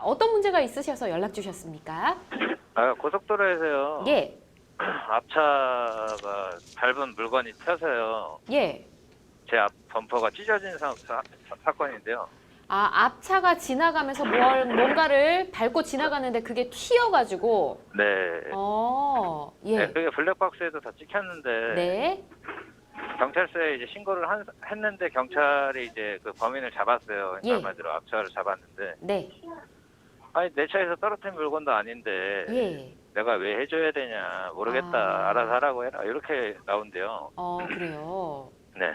어떤 문제가 있으셔서 연락 주셨습니까? 고속도로에서요. 예. 앞차가 밟은 물건이 튀어서요. 예. 제 앞 범퍼가 찢어진 사건인데요. 앞차가 지나가면서 뭔가를 밟고 지나가는데 그게 튀어가지고. 네. 예. 네, 그게 블랙박스에도 다 찍혔는데 네. 경찰서에 이제 신고를 했는데 경찰이 이제 그 범인을 잡았어요. 예. 한마디로 앞차를 잡았는데. 네. 아니 내 차에서 떨어뜨린 물건도 아닌데 예. 내가 왜 해줘야 되냐 모르겠다 알아서 하라고 해라 이렇게 나온대요. 그래요. 네.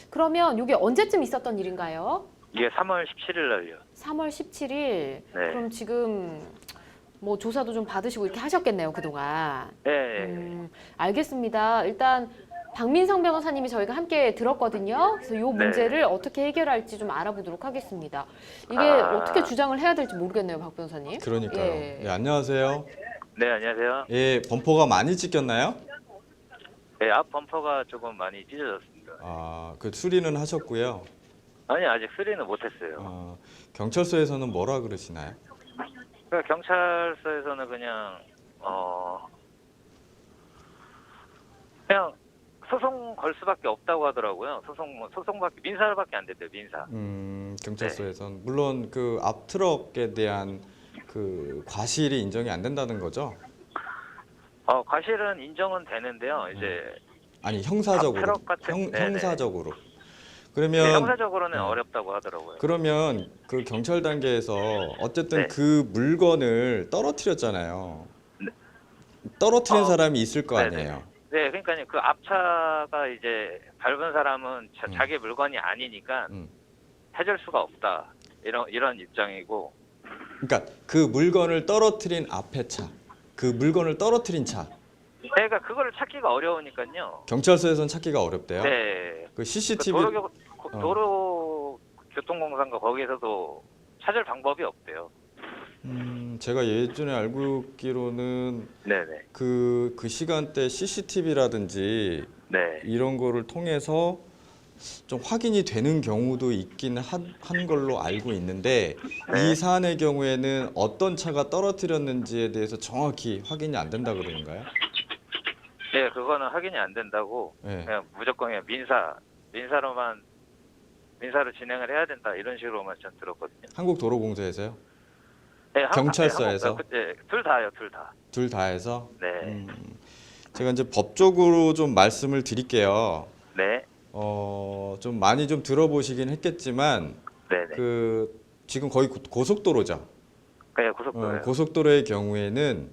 그러면 이게 언제쯤 있었던 일인가요? 이게 3월 17일 날요. 3월 17일. 네. 그럼 지금 뭐 조사도 좀 받으시고 이렇게 하셨겠네요, 그동안. 네. 알겠습니다. 일단 박민성 변호사님이 저희가 함께 들었거든요. 그래서 이 문제를 어떻게 해결할지 좀 알아보도록 하겠습니다. 이게 어떻게 주장을 해야 될지 모르겠네요, 박 변호사님. 그러니까요. 예. 네, 안녕하세요. 네, 안녕하세요. 예, 범퍼가 많이 찢겼나요? 네, 앞 범퍼가 조금 많이 찢어졌습니다. 그 수리는 하셨고요. 아니, 아직 수리는 못했어요. 경찰서에서는 뭐라 그러시나요? 그러니까 경찰서에서는 그냥 그냥 소송 걸 수밖에 없다고 하더라고요. 소송밖에 민사밖에 안 된대요. 민사. 경찰서에서는 물론 그 앞 트럭에 대한 그 과실이 인정이 안 된다는 거죠? 과실은 인정은 되는데요. 이제 아니 형사적으로. 트럭 같은 형사적으로. 네, 그러면 형사적으로는 어렵다고 하더라고요. 그러면 그 경찰 단계에서 어쨌든 네. 그 물건을 떨어뜨렸잖아요. 떨어뜨린 사람이 있을 거 네네. 아니에요. 네, 그러니까 그 앞차가 이제 밟은 사람은 자기 물건이 아니니까 해줄 수가 없다. 이런 입장이고. 그러니까 그 물건을 떨어뜨린 앞에 차, 그 물건을 떨어뜨린 차. 그러니까 그거를 찾기가 어려우니까요. 경찰서에서는 찾기가 어렵대요. 네. 그 CCTV 도로교통공사인가 거기에서도 찾을 방법이 없대요. 제가 예전에 알고 있기로는 네네. 그 시간대 CCTV라든지 네. 이런 거를 통해서 좀 확인이 되는 경우도 있긴 한 걸로 알고 있는데 네. 이 사안의 경우에는 어떤 차가 떨어뜨렸는지에 대해서 정확히 확인이 안 된다 그러는가요? 네, 그거는 확인이 안 된다고. 네. 그냥 무조건 그냥 민사로 진행을 해야 된다 이런 식으로만 전 들었거든요. 한국도로공사에서요? 네, 경찰서에서? 둘 다요, 둘 다. 둘 다 해서? 네. 제가 이제 법적으로 좀 말씀을 드릴게요. 네. 좀 많이 좀 들어보시긴 했겠지만 네네. 지금 거의 고속도로죠. 네, 고속도로요. 고속도로의 경우에는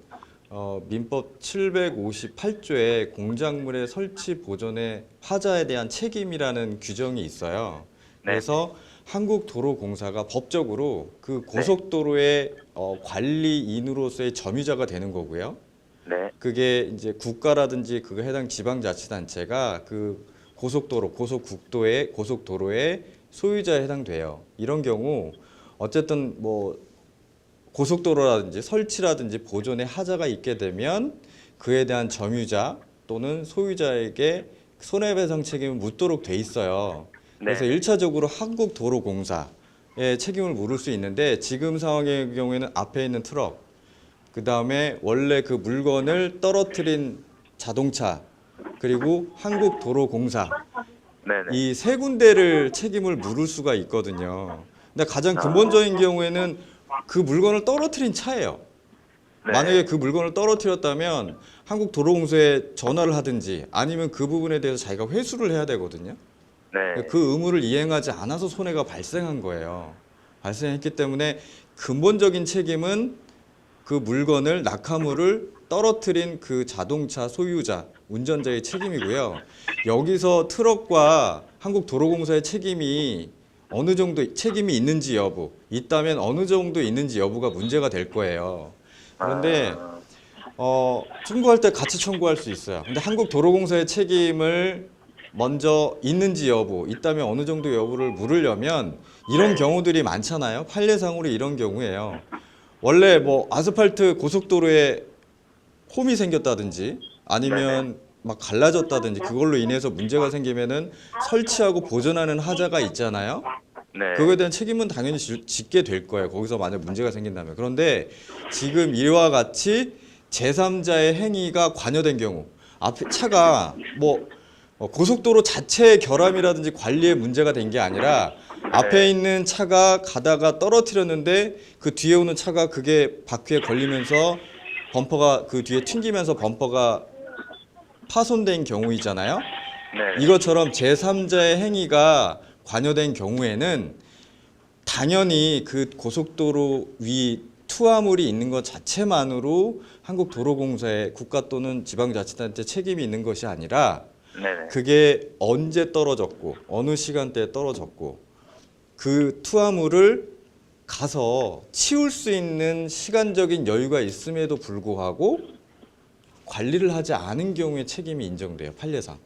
민법 758조에 공작물의 설치 보존의 화자에 대한 책임이라는 규정이 있어요. 네. 그래서 한국도로공사가 법적으로 그 고속도로의 관리인으로서의 점유자가 되는 거고요. 네. 그게 이제 국가라든지 그 해당 지방자치단체가 그 고속도로의 소유자에 해당돼요. 이런 경우 어쨌든 뭐 고속도로라든지 설치라든지 보존에 하자가 있게 되면 그에 대한 점유자 또는 소유자에게 손해배상 책임을 묻도록 돼 있어요. 그래서 네. 1차적으로 한국도로공사의 책임을 물을 수 있는데 지금 상황의 경우에는 앞에 있는 트럭, 그 다음에 원래 그 물건을 떨어뜨린 자동차, 그리고 한국도로공사 네네. 이 세 군데를 책임을 물을 수가 있거든요. 근데 가장 근본적인 경우에는 그 물건을 떨어뜨린 차예요. 네. 만약에 그 물건을 떨어뜨렸다면 한국도로공사에 전화를 하든지 아니면 그 부분에 대해서 자기가 회수를 해야 되거든요. 네. 그 의무를 이행하지 않아서 손해가 발생한 거예요. 발생했기 때문에 근본적인 책임은 그 물건을 낙하물을 떨어뜨린 그 자동차 소유자, 운전자의 책임이고요. 여기서 트럭과 한국도로공사의 책임이 어느 정도 책임이 있는지 여부, 있다면 어느 정도 있는지 여부가 문제가 될 거예요. 그런데 청구할 때 같이 청구할 수 있어요. 근데 한국도로공사의 책임을 먼저 있는지 여부, 있다면 어느 정도 여부를 물으려면 이런 경우들이 많잖아요. 판례상으로 이런 경우예요. 원래 뭐 아스팔트 고속도로에 홈이 생겼다든지 아니면 막 갈라졌다든지 그걸로 인해서 문제가 생기면은 설치하고 보존하는 하자가 있잖아요. 네. 그거에 대한 책임은 당연히 짓게 될 거예요. 거기서 만약 문제가 생긴다면. 그런데 지금 이와 같이 제3자의 행위가 관여된 경우, 앞에 차가 뭐 고속도로 자체의 결함이라든지 관리에 문제가 된 게 아니라 앞에 있는 차가 가다가 떨어뜨렸는데 그 뒤에 오는 차가 그게 바퀴에 걸리면서 범퍼가 그 뒤에 튕기면서 범퍼가 파손된 경우이잖아요. 네. 이것처럼 제3자의 행위가 관여된 경우에는 당연히 그 고속도로 위 투하물이 있는 것 자체만으로 한국도로공사에 국가 또는 지방자치단체 책임이 있는 것이 아니라 네네. 그게 언제 떨어졌고 어느 시간대에 떨어졌고 그 투하물을 가서 치울 수 있는 시간적인 여유가 있음에도 불구하고 관리를 하지 않은 경우에 책임이 인정돼요. 판례상.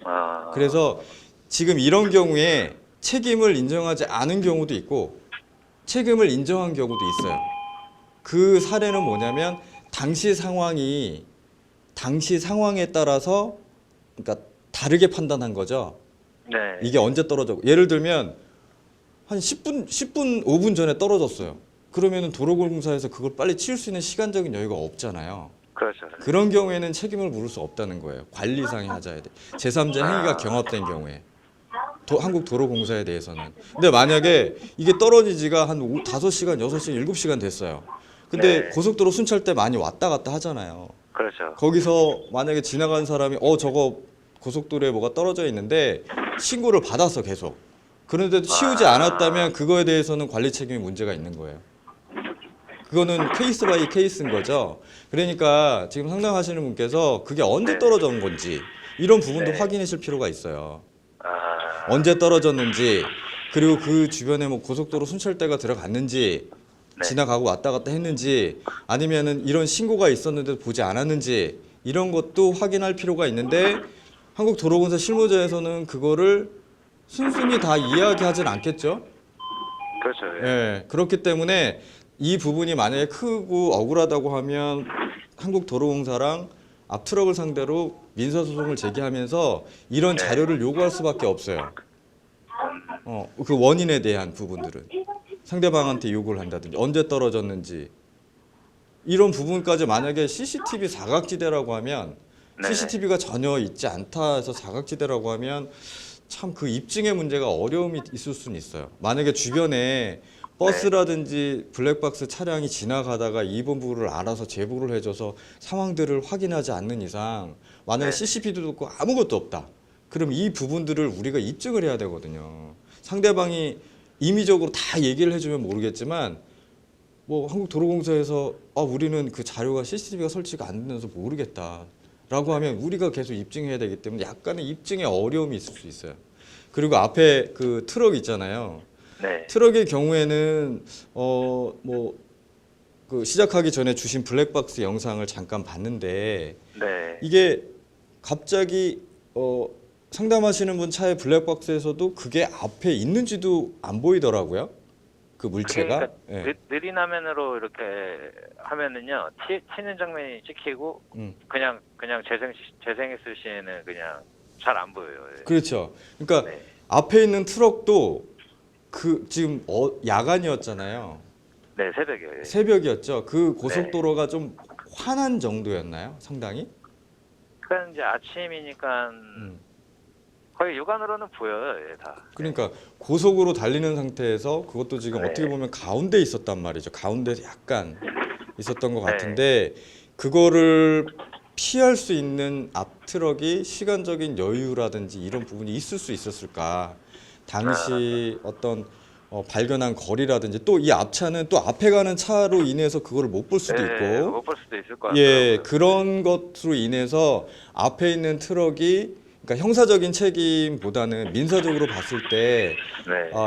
아. 그래서 지금 이런 경우에 책임을 인정하지 않은 경우도 있고 책임을 인정한 경우도 있어요. 그 사례는 뭐냐면 당시 상황에 따라서 그러니까 다르게 판단한 거죠. 네. 이게 언제 떨어졌고 예를 들면 한 10분 5분 전에 떨어졌어요. 그러면은 도로공사에서 그걸 빨리 치울 수 있는 시간적인 여유가 없잖아요. 그렇죠. 그런 경우에는 책임을 물을 수 없다는 거예요. 관리상의 하자에 대해. 제3자 행위가 경합된 경우에. 한국도로공사에 대해서는. 근데 만약에 이게 떨어지지가 한 5시간, 6시간, 7시간 됐어요. 근데 네. 고속도로 순찰 때 많이 왔다 갔다 하잖아요. 그렇죠. 거기서 만약에 지나간 사람이 저거 고속도로에 뭐가 떨어져 있는데 신고를 받았어 계속. 그런데도 치우지 않았다면 그거에 대해서는 관리 책임이 문제가 있는 거예요. 그거는 케이스 바이 케이스인 거죠. 그러니까 지금 상담하시는 분께서 그게 언제 떨어진 건지 이런 부분도 확인하실 필요가 있어요. 아. 언제 떨어졌는지 그리고 그 주변에 뭐 고속도로 순찰대가 들어갔는지 지나가고 왔다 갔다 했는지 아니면은 이런 신고가 있었는데도 보지 않았는지 이런 것도 확인할 필요가 있는데 한국도로공사 실무자에서는 그거를 순순히 다 이야기하진 않겠죠. 그렇죠. 예, 그렇기 때문에 이 부분이 만약에 크고 억울하다고 하면 한국도로공사랑 앞트럭을 상대로 민사소송을 제기하면서 이런 자료를 요구할 수밖에 없어요. 그 원인에 대한 부분들은 상대방한테 요구를 한다든지 언제 떨어졌는지 이런 부분까지 만약에 CCTV 사각지대라고 하면 CCTV가 전혀 있지 않다 해서 사각지대라고 하면 참 그 입증의 문제가 어려움이 있을 수는 있어요. 만약에 주변에 버스라든지 블랙박스 차량이 지나가다가 이번부를 알아서 제보를 해줘서 상황들을 확인하지 않는 이상 만약에 CCTV도 없고 아무것도 없다. 그럼 이 부분들을 우리가 입증을 해야 되거든요. 상대방이 임의적으로 다 얘기를 해주면 모르겠지만 뭐 한국도로공사에서 우리는 그 자료가 CCTV가 설치가 안 돼서 모르겠다. 라고 하면 우리가 계속 입증해야 되기 때문에 약간의 입증에 어려움이 있을 수 있어요. 그리고 앞에 그 트럭 있잖아요. 네. 트럭의 경우에는 그 시작하기 전에 주신 블랙박스 영상을 잠깐 봤는데 네. 이게 갑자기 상담하시는 분 차의 블랙박스에서도 그게 앞에 있는지도 안 보이더라고요. 그 물체가. 그러니까 느린 화면으로 이렇게 하면은요 튀는 장면이 찍히고 그냥 재생했을 시에는 그냥 잘 안 보여요. 그렇죠. 그러니까 앞에 있는 트럭도 그 지금 야간이었잖아요. 네, 새벽이요. 새벽이었죠. 그 고속도로가 좀 환한 정도였나요? 상당히? 그러니까 이제 아침이니까 거의 육안으로는 보여요, 다. 그러니까 고속으로 달리는 상태에서 그것도 지금 어떻게 보면 가운데 있었단 말이죠. 가운데서 약간 있었던 것 같은데 그거를 피할 수 있는 앞트럭이 시간적인 여유라든지 이런 부분이 있을 수 있었을까? 당시 어떤 발견한 거리라든지 또 이 앞차는 또 앞에 가는 차로 인해서 그거를 못 볼 수도 있고 못 볼 수도 있을 것 같아요. 예, 그런 것으로 인해서 앞에 있는 트럭이 그러니까 형사적인 책임보다는 민사적으로 봤을 때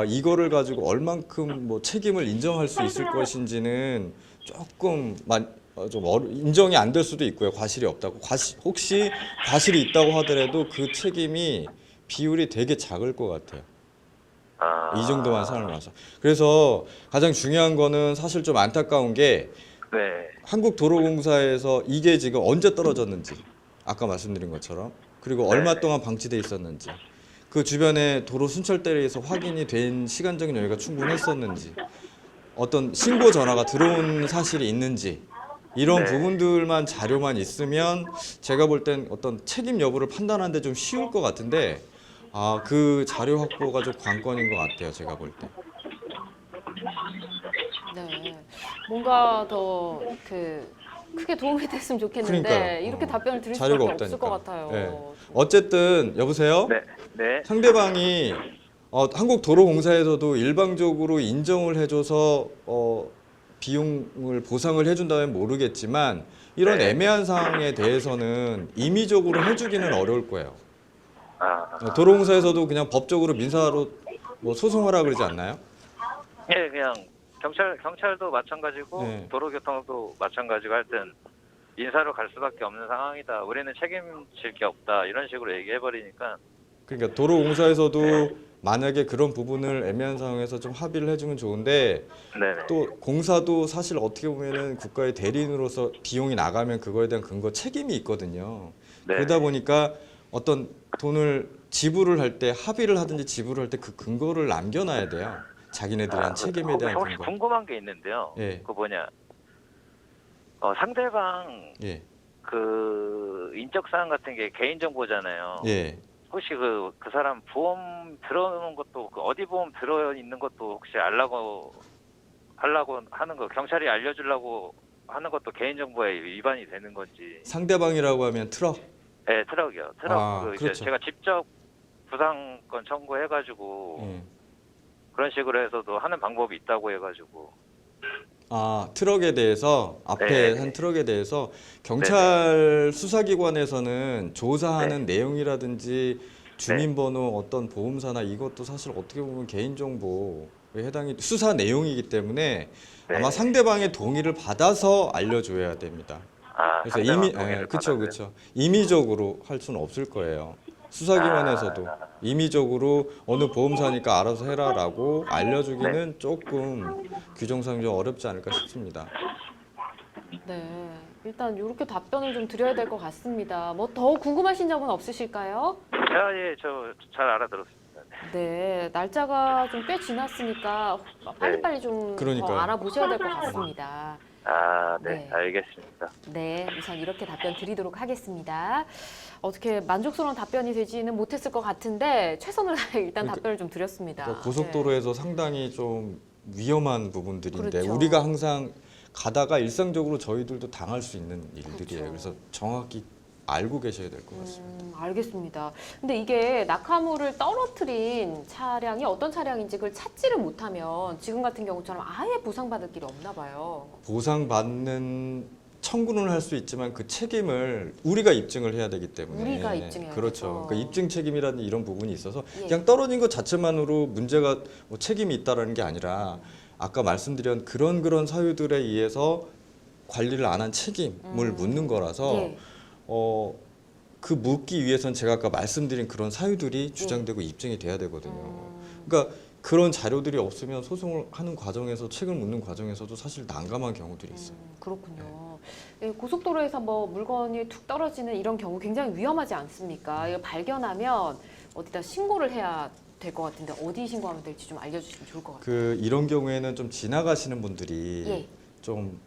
이거를 가지고 얼만큼 뭐 책임을 인정할 수 있을 것인지는 조금 좀 인정이 안 될 수도 있고요. 과실이 없다고. 혹시 과실이 있다고 하더라도 그 책임이 비율이 되게 작을 것 같아요. 이 정도만 살아나서. 그래서 가장 중요한 거는 사실 좀 안타까운 게 한국도로공사에서 이게 지금 언제 떨어졌는지 아까 말씀드린 것처럼 그리고 얼마 동안 방치돼 있었는지 그 주변에 도로 순찰대에서 확인이 된 시간적인 여유가 충분했었는지, 어떤 신고 전화가 들어온 사실이 있는지, 이런 네. 부분들만 자료만 있으면 제가 볼 땐 어떤 책임 여부를 판단하는데 좀 쉬울 것 같은데, 그 자료 확보가 좀 관건인 것 같아요. 제가 볼 때. 네. 뭔가 더 크게 도움이 됐으면 좋겠는데 그러니까요. 이렇게 답변을 드릴 자료가 수밖에 없을 것 없다니까. 같아요. 네. 어쨌든 여보세요? 네, 네, 상대방이 한국도로공사에서도 일방적으로 인정을 해줘서 비용을 보상을 해준다면 모르겠지만, 이런 네. 애매한 상황에 대해서는 임의적으로 해주기는 어려울 거예요. 아, 도로공사에서도 그냥 법적으로 민사로 뭐 소송하라 그러지 않나요? 예, 그냥 경찰도 마찬가지고 네. 도로교통도 마찬가지고 하여튼 인사로 갈 수밖에 없는 상황이다. 우리는 책임질 게 없다. 이런 식으로 얘기해 버리니까. 그러니까 도로공사에서도 만약에 그런 부분을 애매한 상황에서 좀 합의를 해주면 좋은데, 네네. 또 공사도 사실 어떻게 보면은 국가의 대리인으로서 비용이 나가면 그거에 대한 근거 책임이 있거든요. 네. 그러다 보니까 어떤 돈을 지불을 할 때, 합의를 하든지 지불을 할 때 그 근거를 남겨놔야 돼요. 자기네들이 한 책임에 대한 혹시 근거. 궁금한 게 있는데요. 예. 그 뭐냐? 상대방 예. 그 인적 사항 같은 게 개인 정보잖아요. 예. 혹시 그 사람 보험 들어오는 것도 어디 보험 들어 있는 것도 혹시 하려고 하는 거 경찰이 알려주려고 하는 것도 개인 정보에 위반이 되는 건지. 상대방이라고 하면 트럭. 네, 트럭이요. 트럭 이제 그렇죠. 제가 직접 부상권 청구해가지고 예. 그런 식으로 해서도 하는 방법이 있다고 해가지고. 트럭에 대해서, 앞에 네. 한 트럭에 대해서 경찰 수사기관에서는 조사하는 내용이라든지 주민번호, 어떤 보험사나 이것도 사실 어떻게 보면 개인정보에 해당이 수사 내용이기 때문에 네. 아마 상대방의 동의를 받아서 알려줘야 됩니다. 그래서 상대방 동의를 받아서요? 그렇죠. 임의적으로 할 수는 없을 거예요. 수사기관에서도 임의적으로 어느 보험사니까 알아서 해라라고 알려주기는 조금 규정상 좀 어렵지 않을까 싶습니다. 네. 일단 이렇게 답변을 좀 드려야 될 것 같습니다. 뭐 더 궁금하신 점은 없으실까요? 예, 저 잘 알아들었습니다. 네. 날짜가 좀 꽤 지났으니까 빨리빨리 좀 더 그러니까요. 알아보셔야 될 것 같습니다. 네, 네. 알겠습니다. 네, 우선 이렇게 답변 드리도록 하겠습니다. 어떻게 만족스러운 답변이 되지는 못했을 것 같은데 최선을 다해 일단 그러니까- 답변을 좀 드렸습니다. 그러니까 고속도로에서 상당히 좀 위험한 부분들인데, 그렇죠. 우리가 항상 가다가 일상적으로 저희들도 당할 수 있는 일들이에요. 그렇죠. 그래서 정확히 알고 계셔야 될 것 같습니다. 알겠습니다. 근데 이게 낙하물을 떨어뜨린 차량이 어떤 차량인지 그걸 찾지를 못하면 지금 같은 경우처럼 아예 보상받을 길이 없나 봐요. 보상받는 청구는 할 수 있지만 그 책임을 우리가 입증을 해야 되기 때문에. 우리가 입증해야 그렇죠. 되죠. 그러니까 입증 책임이라는 이런 부분이 있어서 예. 그냥 떨어진 것 자체만으로 문제가 뭐 책임이 있다라는 게 아니라, 아까 말씀드린 그런 사유들에 의해서 관리를 안 한 책임을 묻는 거라서 예. 그 묻기 위해선 제가 아까 말씀드린 그런 사유들이 주장되고 입증이 돼야 되거든요. 음, 그러니까 그런 자료들이 없으면 소송을 하는 과정에서, 책을 묻는 과정에서도 사실 난감한 경우들이 있어요. 그렇군요. 예, 고속도로에서 뭐 물건이 툭 떨어지는 이런 경우 굉장히 위험하지 않습니까? 이거 발견하면 어디다 신고를 해야 될 것 같은데 어디 신고하면 될지 좀 알려주시면 좋을 것 같아요. 이런 경우에는 좀 지나가시는 분들이 예. 좀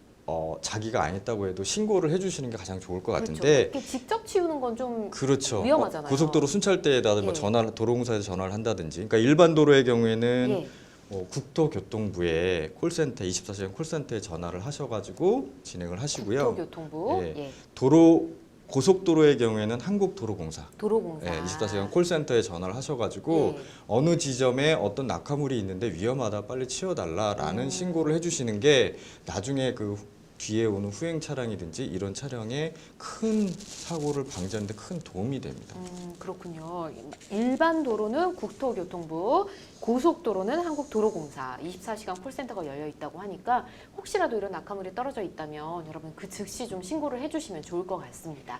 자기가 안 했다고 해도 신고를 해주시는 게 가장 좋을 것 그렇죠. 같은데, 이렇게 직접 치우는 건 좀 그렇죠. 위험하잖아요. 고속도로 순찰대에다 뭐 예. 도로공사에서 전화를 한다든지, 그러니까 일반 도로의 경우에는 예. 국토교통부에 콜센터, 24시간 콜센터에 전화를 하셔가지고 진행을 하시고요. 국토교통부, 예. 예. 고속도로의 경우에는 한국도로공사, 도로공사. 24시간 콜센터에 전화를 하셔가지고 예. 어느 지점에 어떤 낙하물이 있는데 위험하다, 빨리 치워달라라는 신고를 해주시는 게 나중에 그 뒤에 오는 후행 차량이든지 이런 차량에 큰 사고를 방지하는 데 큰 도움이 됩니다. 그렇군요. 일반 도로는 국토교통부, 고속도로는 한국도로공사, 24시간 콜센터가 열려 있다고 하니까 혹시라도 이런 낙하물이 떨어져 있다면 여러분 그 즉시 좀 신고를 해주시면 좋을 것 같습니다.